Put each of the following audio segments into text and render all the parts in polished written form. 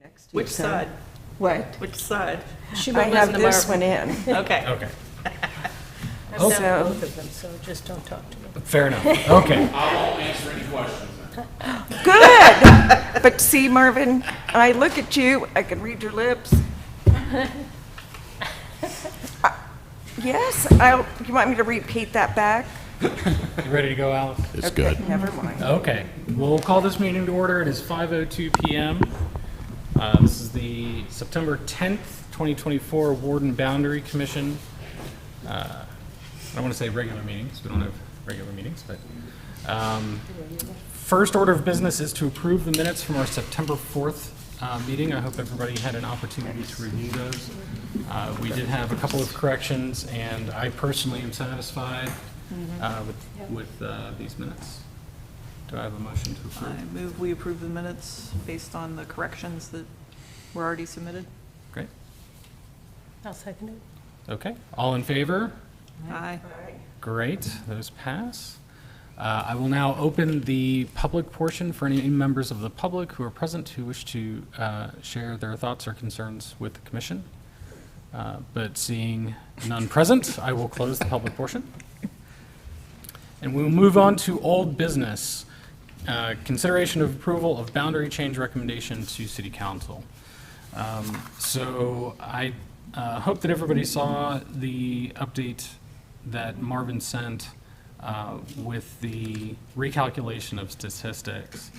next Which so- side? What? Which side? I have this one in. Okay. Okay, I've So- done both of them, so just don't talk to me. fair enough. Okay. I won't answer any questions then. Good. But see, Marvin, I look at you, I can read your lips. Yes, you want me to repeat that back? You ready to go, Alice? It's Okay, good. never mind. Okay, we'll call this meeting to order. It is 5:02 PM. This is the September 10th, 2024 Warden Boundary Commission. I don't want to say regular meetings, we don't have regular meetings, but first order of business is to approve the minutes from our September 4th meeting. I hope everybody had an opportunity to review those. We did have a couple of corrections, and I personally am satisfied with these minutes. Do I have a motion to approve? I move we approve the minutes based on the corrections that were already submitted. Great. I'll second it. Okay. All in favor? Aye. Great. Those pass. I will now open the public portion for any members of the public who are present who wish to share their thoughts or concerns with the commission. But seeing none present, I will close the public portion. And we'll move on to old business. Consideration of approval of boundary change recommendation to City Council. So I hope that everybody saw the update that Marvin sent with the recalculation of statistics.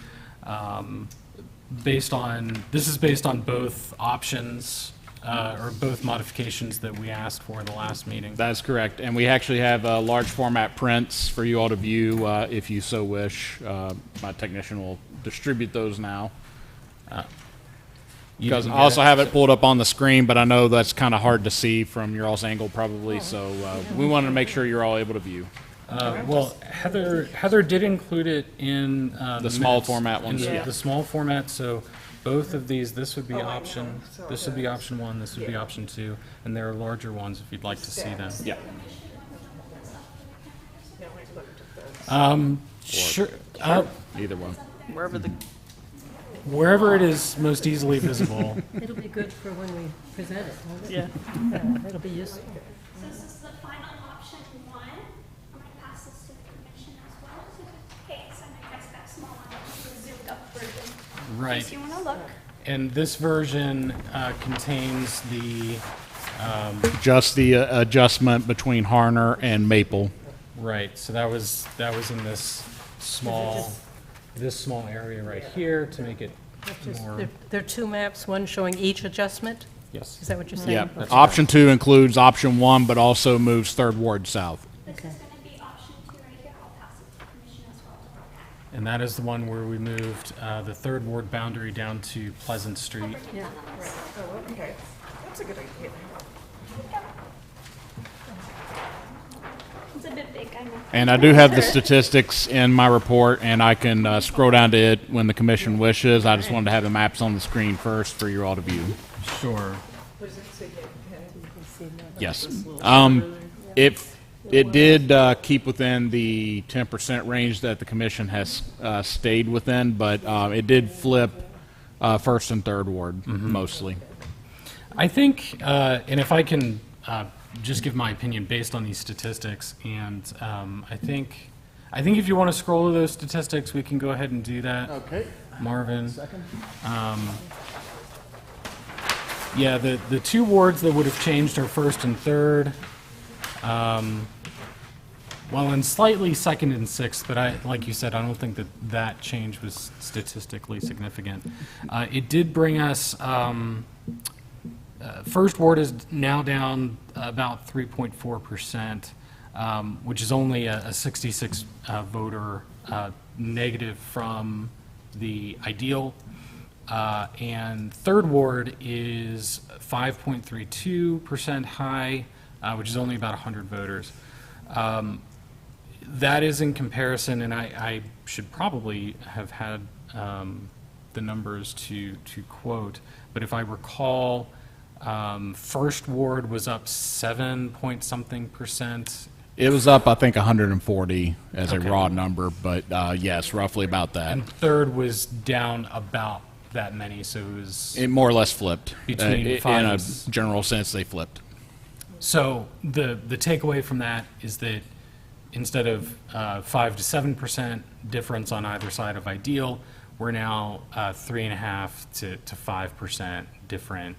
This is based on both options or both modifications that we asked for in the last meeting. That's correct. And we actually have large format prints for you all to view if you so wish. My technician will distribute those now. You Because can I get also it. have it pulled up on the screen, but I know that's kind of hard to see from your all's angle probably. So we wanted to make sure you're all able to view. Well, Heather did include it in the small minutes, format ones. in Yeah. the small format, so both of these, this would be option, this would be option 1, this would be option 2, and there are larger ones if you'd like to see them. Yeah. Sure, Either one. Wherever the, wherever it is most easily visible. It'll be good for when we present it, won't it? yeah. Yeah, it'll be useful. So this is the final option 1. I'm going to pass this to the commission as well. Okay, so I guess that small one, the zoomed up version. Right, If you want to look. and this version contains the, Just the adjustment between Harner and Maple. right, so that was in this small area right here to make it more, There are two maps, one showing each adjustment? yes. Is that what you're saying? Yeah. That's Option 2 includes option 1, but also moves Third Ward south. This is going to be option 2 right here. I'll pass it to the commission as well to look at. And that is the one where we moved the Third Ward boundary down to Pleasant Street. Yeah. Oh, okay. That's a good idea. It's a bit big, I know. And I do have the statistics in my report, and I can scroll down to it when the commission wishes. I just wanted to have the maps on the screen first for you all to view. Sure. Yes. It did keep within the 10% range that the commission has stayed within, but it did flip first and third ward mostly. I think, and if I can just give my opinion based on these statistics, and I think if you want to scroll to those statistics, we can go ahead and do that. Okay. Marvin. Yeah, the two wards that would have changed are first and third. Well, and slightly second and sixth, but like you said, I don't think that change was statistically significant. It did bring us, first ward is now down about 3.4%, which is only a 66 voter negative from the ideal. And third ward is 5.32% high, which is only about 100 voters. That is in comparison, and I should probably have had the numbers to quote, but if I recall, first ward was up 7 point something percent. It was up, I think, 140 as Okay. a raw number, but yes, roughly about that. And third was down about that many, so it was. It more or less flipped. Between in a fives. general sense, they flipped. So the takeaway from that is that instead of 5 to 7% difference on either side of ideal, we're now 3.5 to 5% different.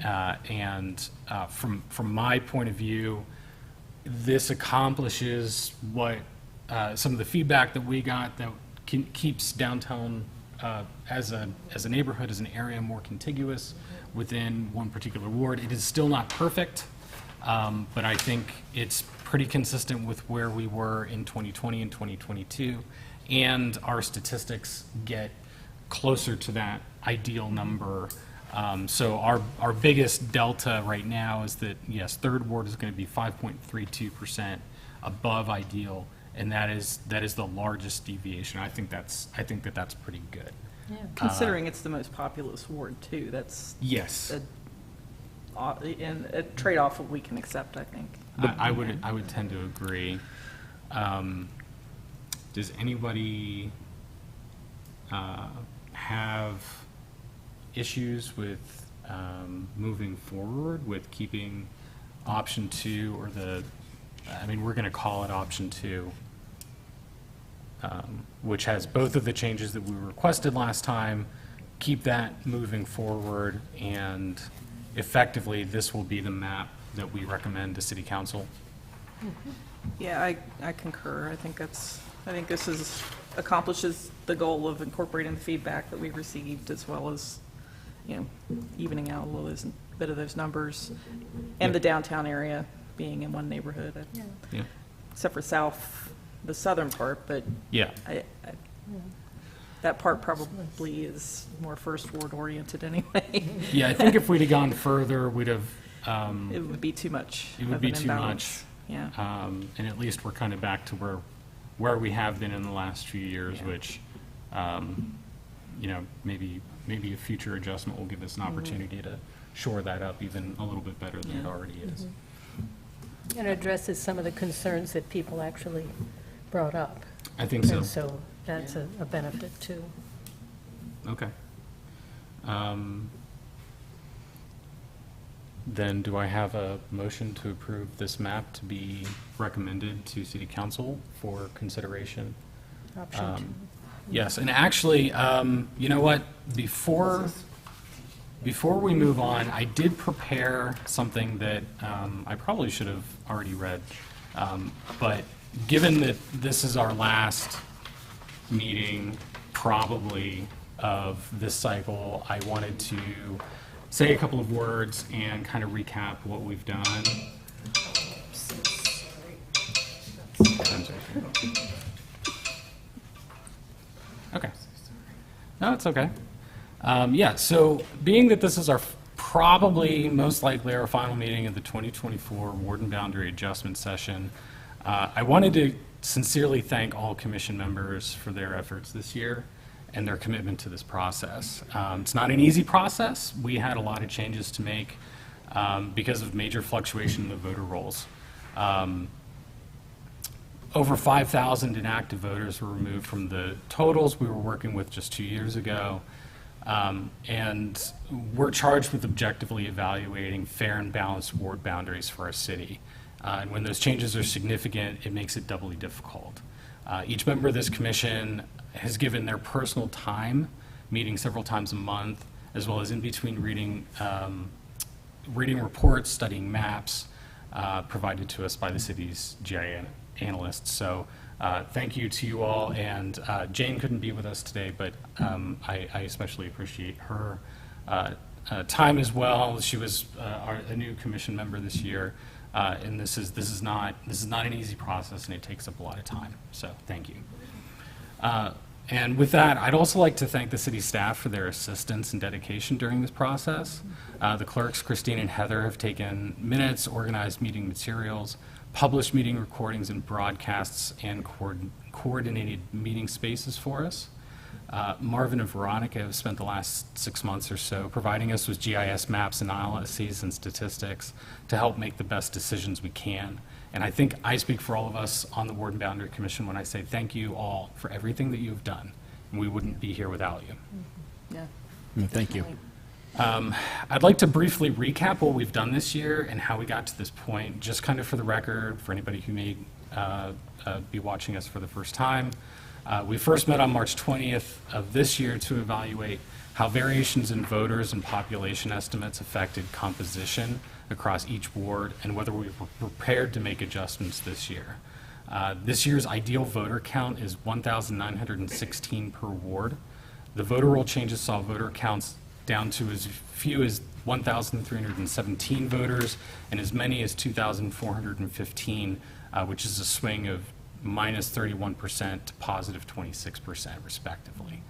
And from my point of view, this accomplishes what some of the feedback that we got that keeps downtown as a neighborhood, as an area more contiguous within one particular ward. It is still not perfect, but I think it's pretty consistent with where we were in 2020 and 2022, and our statistics get closer to that ideal number. So our biggest delta right now is that, yes, third ward is going to be 5.32% above ideal, and that is the largest deviation. I think that's pretty good. Considering it's the most populous ward too, that's Yes, and a trade-off that we can accept, I think. I would tend to agree. Does anybody have issues with moving forward with keeping option 2 or we're going to call it option 2, which has both of the changes that we requested last time, keep that moving forward, and effectively this will be the map that we recommend to City Council? Yeah, I concur. I think this accomplishes the goal of incorporating the feedback that we received, as well as, evening out a little bit of those numbers, and the downtown area being in one neighborhood. Yeah. Except for the southern part, but Yeah. that part probably is more First Ward oriented anyway. Yeah, I think if we'd have gone further, we'd have, It would be too much. it would of be an too imbalance. much. Yeah. And at least we're kind of back to where we have been in the last few years, Yeah. which, maybe a future adjustment will give us an opportunity to shore that up even a little bit better than it Yeah. already is. And addresses some of the concerns that people actually brought up. I think so. And so that's a benefit too. Okay. Then do I have a motion to approve this map to be recommended to City Council for consideration? Option 2. Yes, and actually, you know what? Before we move on, I did prepare something that I probably should have already read. But given that this is our last meeting, probably, of this cycle, I wanted to say a couple of words and kind of recap what we've done. Okay. No, it's okay. Yeah, so being that this is our probably most likely our final meeting of the 2024 Warden Boundary Adjustment Session, I wanted to sincerely thank all commission members for their efforts this year and their commitment to this process. It's not an easy process. We had a lot of changes to make because of major fluctuation in the voter rolls. Over 5,000 inactive voters were removed from the totals we were working with just 2 years ago. And we're charged with objectively evaluating fair and balanced ward boundaries for our city. And when those changes are significant, it makes it doubly difficult. Each member of this commission has given their personal time, meeting several times a month, as well as in between reading reports, studying maps provided to us by the city's GIA analysts. So thank you to you all. And Jane couldn't be with us today, but I especially appreciate her time as well. She was a new commission member this year, and this is not an easy process, and it takes up a lot of time. So thank you. And with that, I'd also like to thank the city staff for their assistance and dedication during this process. The clerks, Christine and Heather, have taken minutes, organized meeting materials, published meeting recordings and broadcasts, and coordinated meeting spaces for us. Marvin and Veronica have spent the last 6 months or so providing us with GIS maps and analyses and statistics to help make the best decisions we can. And I think I speak for all of us on the Ward and Boundary Commission when I say thank you all for everything that you've done. And we wouldn't be here without you. Yeah. Thank you. I'd like to briefly recap what we've done this year and how we got to this point, just kind of for the record, for anybody who may be watching us for the first time. We first met on March 20th of this year to evaluate how variations in voters and population estimates affected composition across each ward and whether we were prepared to make adjustments this year. This year's ideal voter count is 1,916 per ward. The voter roll changes saw voter counts down to as few as 1,317 voters and as many as 2,415, which is a swing of minus 31% to positive 26%, respectively.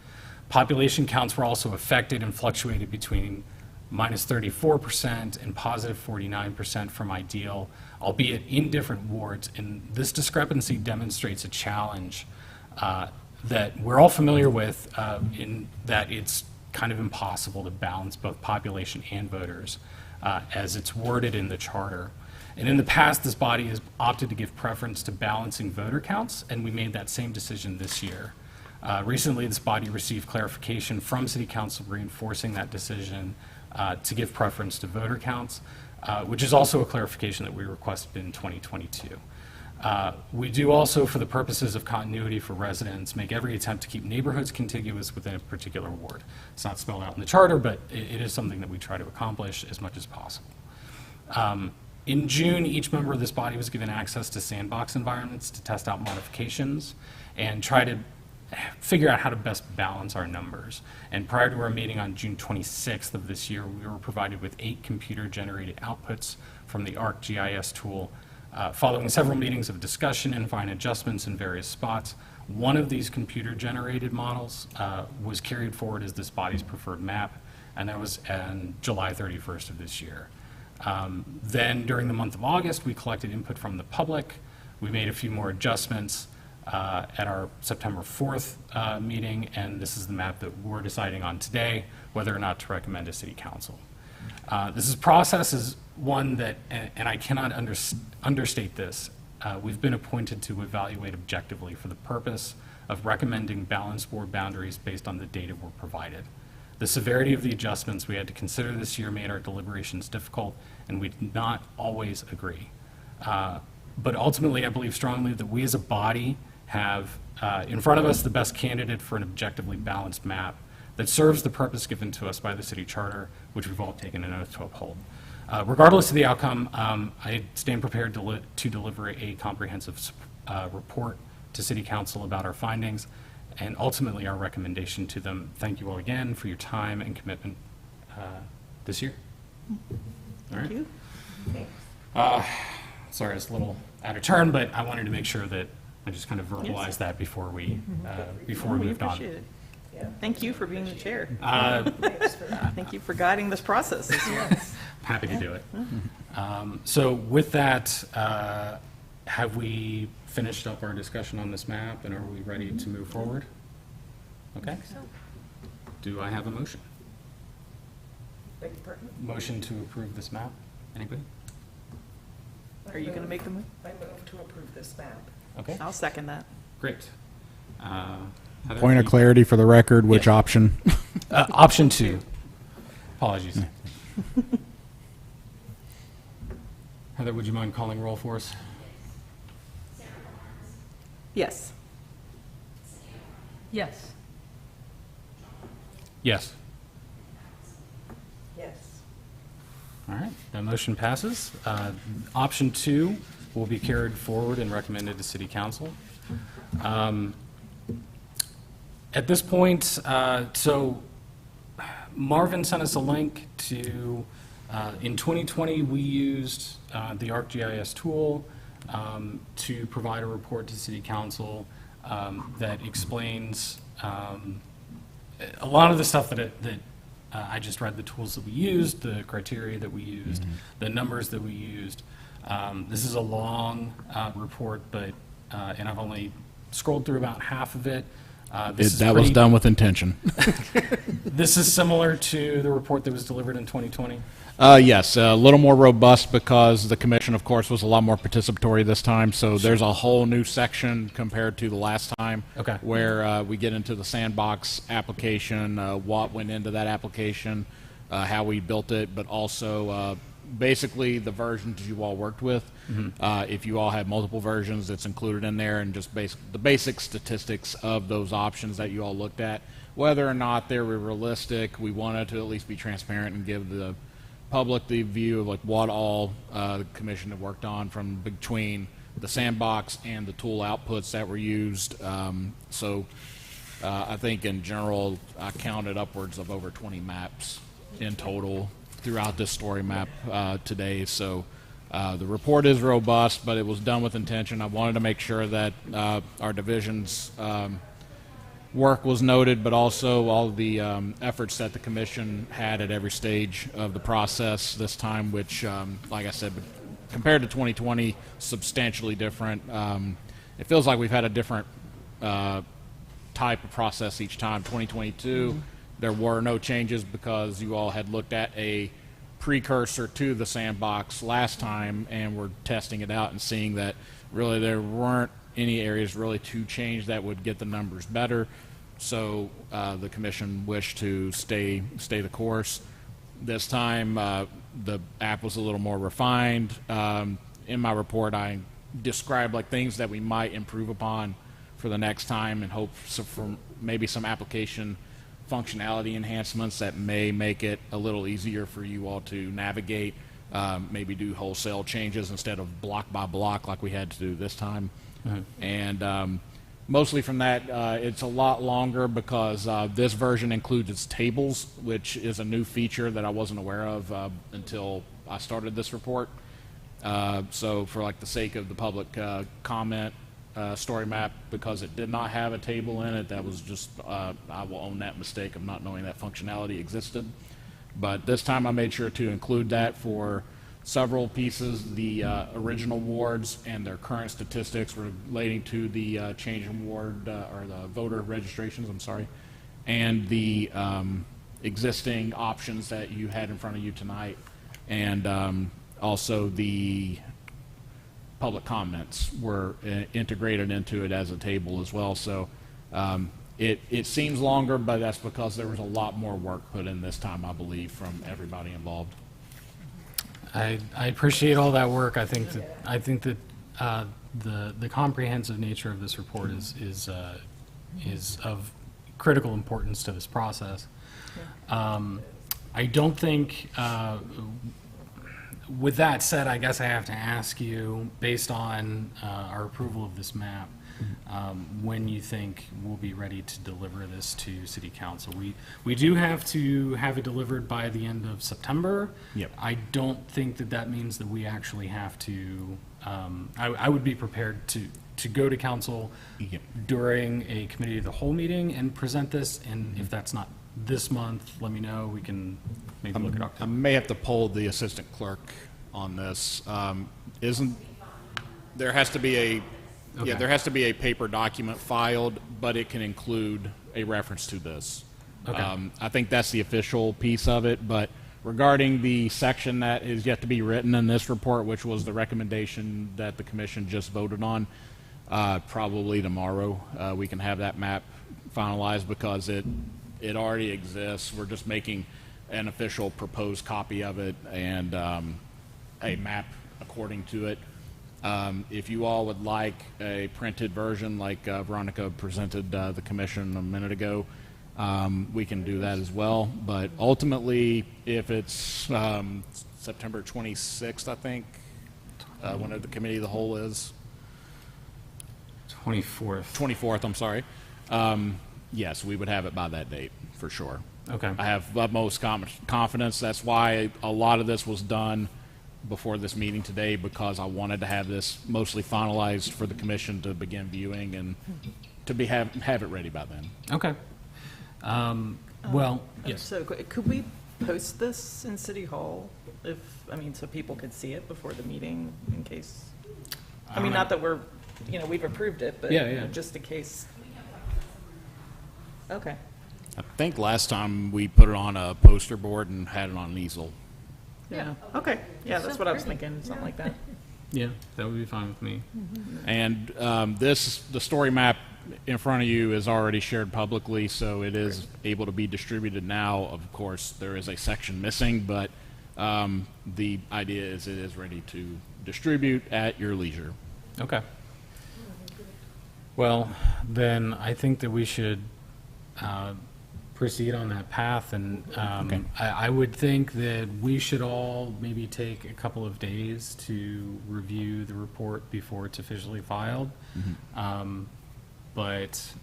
Population counts were also affected and fluctuated between minus 34% and positive 49% from ideal, albeit in different wards. And this discrepancy demonstrates a challenge that we're all familiar with in that it's kind of impossible to balance both population and voters as it's worded in the charter. And in the past, this body has opted to give preference to balancing voter counts, and we made that same decision this year. Recently, this body received clarification from City Council reinforcing that decision to give preference to voter counts, which is also a clarification that we requested in 2022. We do also, for the purposes of continuity for residents, make every attempt to keep neighborhoods contiguous within a particular ward. It's not spelled out in the charter, but it is something that we try to accomplish as much as possible. In June, each member of this body was given access to sandbox environments to test out modifications and try to figure out how to best balance our numbers. And prior to our meeting on June 26th of this year, we were provided with 8 computer-generated outputs from the ArcGIS tool. Following several meetings of discussion and fine adjustments in various spots, one of these computer-generated models was carried forward as this body's preferred map, and that was on July 31st of this year. Then during the month of August, we collected input from the public. We made a few more adjustments at our September 4th meeting, and this is the map that we're deciding on today, whether or not to recommend to City Council. This process is one that, and I cannot understate this, we've been appointed to evaluate objectively for the purpose of recommending balanced ward boundaries based on the data we're provided. The severity of the adjustments we had to consider this year made our deliberations difficult, and we did not always agree. But ultimately, I believe strongly that we as a body have in front of us the best candidate for an objectively balanced map that serves the purpose given to us by the city charter, which we've all taken an oath to uphold. Regardless of the outcome, I stand prepared to deliver a comprehensive report to City Council about our findings and ultimately our recommendation to them. Thank you all again for your time and commitment this year. All right. Thank you. Sorry, it's a little out of turn, but I wanted to make sure that I just kind of verbalized that before we moved on. Appreciate it. Thank you for being the chair. Thank you for guiding this process as well. Happy to do it. So with that, have we finished up our discussion on this map, and are we ready to move forward? Okay. Do I have a motion? Motion to approve this map? Anybody? Are you going to make the move? I move to approve this map. Okay, I'll second that. great. Heather, Point of you- clarity for the record, which Yeah. option? Option 2. Apologies. Heather, would you mind calling roll for us? Yes. Yes. Yes. Yes. All right, that motion passes. Option 2 will be carried forward and recommended to City Council. At this point, so Marvin sent us a link to, in 2020, we used the ArcGIS tool to provide a report to City Council that explains a lot of the stuff that I just read, the tools that we used, the criteria that we used, the numbers that we used. This is a long report, but and I've only scrolled through about half of it. That was done with intention. This is similar to the report that was delivered in 2020. Yes, a little more robust because the commission, of course, was a lot more participatory this time. So there's a whole new section compared to the last time, Okay. where we get into the sandbox application, what went into that application, how we built it, but also basically the versions you all worked with. If you all have multiple versions, it's included in there, and just the basic statistics of those options that you all looked at, whether or not they were realistic. We wanted to at least be transparent and give the public the view of like what all the commission had worked on from between the sandbox and the tool outputs that were used. I think in general I counted upwards of over 20 maps in total throughout this story map today. So the report is robust, but it was done with intention. I wanted to make sure that our division's work was noted, but also all of the efforts that the commission had at every stage of the process this time, which, like I said, compared to 2020, substantially different. It feels like we've had a different type of process each time. 2022, there were no changes because you all had looked at a precursor to the sandbox last time and were testing it out and seeing that really there weren't any areas really to change that would get the numbers better. So the commission wished to stay the course. This time the app was a little more refined. In my report I described like things that we might improve upon for the next time, and hope for maybe some application functionality enhancements that may make it a little easier for you all to navigate, maybe do wholesale changes instead of block by block like we had to do this time. And mostly from that, it's a lot longer because this version includes its tables, which is a new feature that I wasn't aware of until I started this report. So for like the sake of the public comment story map, because it did not have a table in it, that was just, I will own that mistake of not knowing that functionality existed. But this time I made sure to include that for several pieces, the original wards and their current statistics relating to the change in ward or the voter registrations, I'm sorry, and the existing options that you had in front of you tonight, and also the public comments were integrated into it as a table as well. So it seems longer, but that's because there was a lot more work put in this time, I believe, from everybody involved. I appreciate all that work. I think that the comprehensive nature of this report is of critical importance to this process. I don't think. With that said, I guess I have to ask you, based on our approval of this map, when you think we'll be ready to deliver this to City Council. We do have to have it delivered by the end of September. Yep. I don't think that means that we actually have to, I would be prepared to go to council during a committee of the whole meeting and present this, and if that's not this month, let me know. We can maybe look it up. I may have to poll the assistant clerk on this. There has to be a Okay. there has to be a paper document filed, but it can include a reference to this. Okay. I think that's the official piece of it, but regarding the section that is yet to be written in this report, which was the recommendation that the commission just voted on, probably tomorrow we can have that map finalized, because it already exists. We're just making an official proposed copy of it and a map according to it. If you all would like a printed version like Veronica presented the commission a minute ago, we can do that as well. But ultimately, if it's September 26th, I think, whenever the committee of the whole is. 24th. 24th, I'm sorry. Yes, we would have it by that date, for sure. Okay. I have utmost confidence. That's why a lot of this was done before this meeting today, because I wanted to have this mostly finalized for the commission to begin viewing and to have it ready by then. Okay. Well, yes. So could we post this in City Hall so people could see it before the meeting in case? Not that we've approved it, but Yeah. just in case. Okay. I think last time we put it on a poster board and had it on an easel. Yeah, okay, yeah, that's what I was thinking, something like that. Yeah, that would be fine with me. And the story map in front of you is already shared publicly, so it is able to be distributed now. Of course, there is a section missing, but the idea is it is ready to distribute at your leisure. Okay. Well, then I think that we should proceed on that path, and I would think that we should all maybe take a couple of days to review the report before it's officially filed. But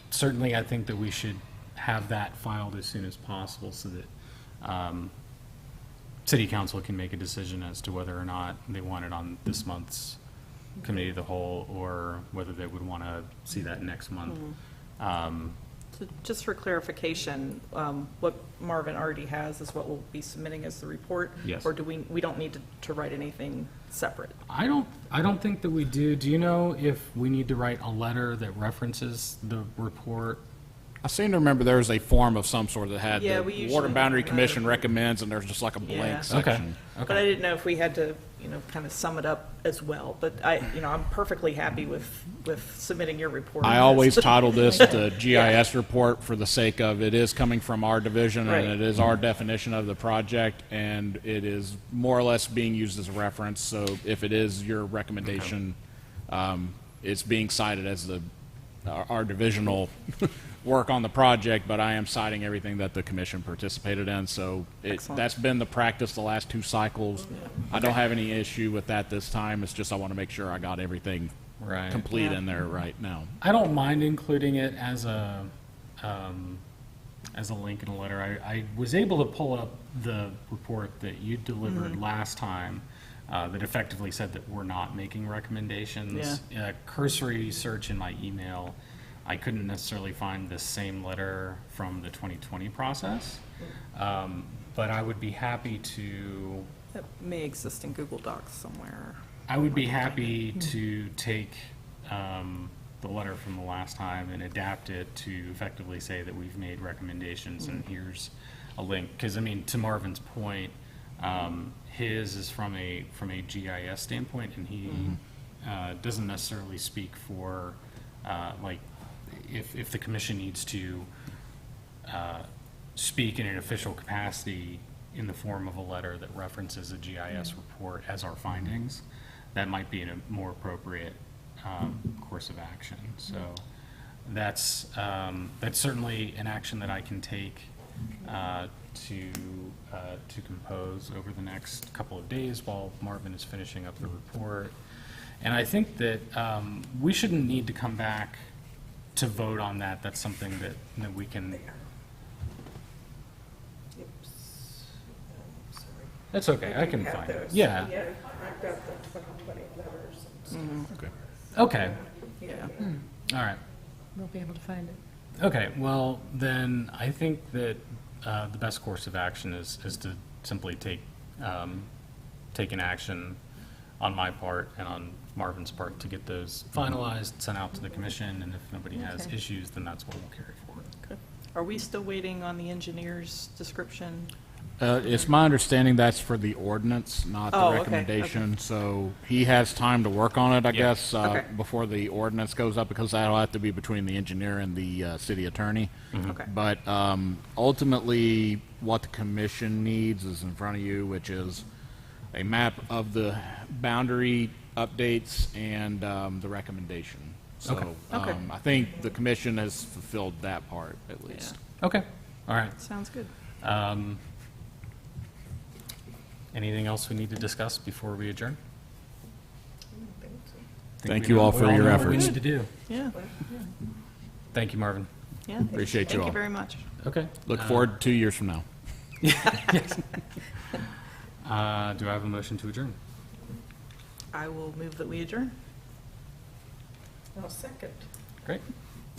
certainly I think that we should have that filed as soon as possible so that City Council can make a decision as to whether or not they want it on this month's Committee of the Whole, or whether they would want to see that next month. So just for clarification, what Marvin already has is what we'll be submitting as the report? Yes. Or do we don't need to write anything separate? I don't think that we do. Do you know if we need to write a letter that references the report? I seem to remember there was a form of some sort that had Yeah, the we Water usually Boundary write Commission it. recommends, and there's just like a Yeah. blank Okay. section. But I didn't know if we had to, kind of sum it up as well. But I'm perfectly happy with submitting your report. I always title this the GIS report for the sake of it is coming from our division, Right. and it is our definition of the project, and it is more or less being used as a reference. So if it is your recommendation, it's being cited as our divisional work on the project, but I am citing everything that the commission participated in. So Excellent. that's been the practice the last 2 cycles. I don't have any issue with that this time. It's just I want to make sure I got everything Right. complete Yeah. in there right now. I don't mind including it as a link in a letter. I was able to pull up the report that you delivered last time that effectively said that we're not making recommendations. A cursory search in my email, I couldn't necessarily find the same letter from the 2020 process, but I would be happy to. That may exist in Google Docs somewhere. I would be happy to take the letter from the last time and adapt it to effectively say that we've made recommendations and here's a link. Because I mean, to Marvin's point, his is from a GIS standpoint, and he doesn't necessarily speak for like if the commission needs to speak in an official capacity in the form of a letter that references a GIS report as our findings, that might be a more appropriate course of action. So that's certainly an action that I can take to compose over the next couple of days while Marvin is finishing up the report. And I think that we shouldn't need to come back to vote on that. That's something that we can. That's okay. I can find it. Yeah. I've got the 2020 letters and stuff. Okay. Okay. Yeah. All right. We'll be able to find it. Okay. Well, then I think that the best course of action is to simply take an action on my part and on Marvin's part to get those finalized, sent out to the commission, and if nobody has Okay. issues, then that's what we'll carry forward. Okay. Are we still waiting on the engineer's description? It's my understanding that's for the ordinance, not the Oh, okay, recommendation. So he has time to work on it, I guess, Okay. before the ordinance goes up, because that'll have to be between the engineer and the city attorney. Okay. But ultimately, what the commission needs is in front of you, which is a map of the boundary updates and the recommendation. So Okay. Okay. I think the commission has fulfilled that part, at least. Okay. All right. Sounds good. Anything else we need to discuss before we adjourn? Thank you all for your know what we efforts. need to do. Yeah. Thank you, Marvin. Yeah. Appreciate you all. Thank you very much. Okay. Look forward 2 years from now. Do I have a motion to adjourn? I will move that we adjourn. I'll second. Great.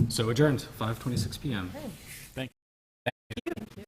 So adjourned, 5:26 PM. Thank you.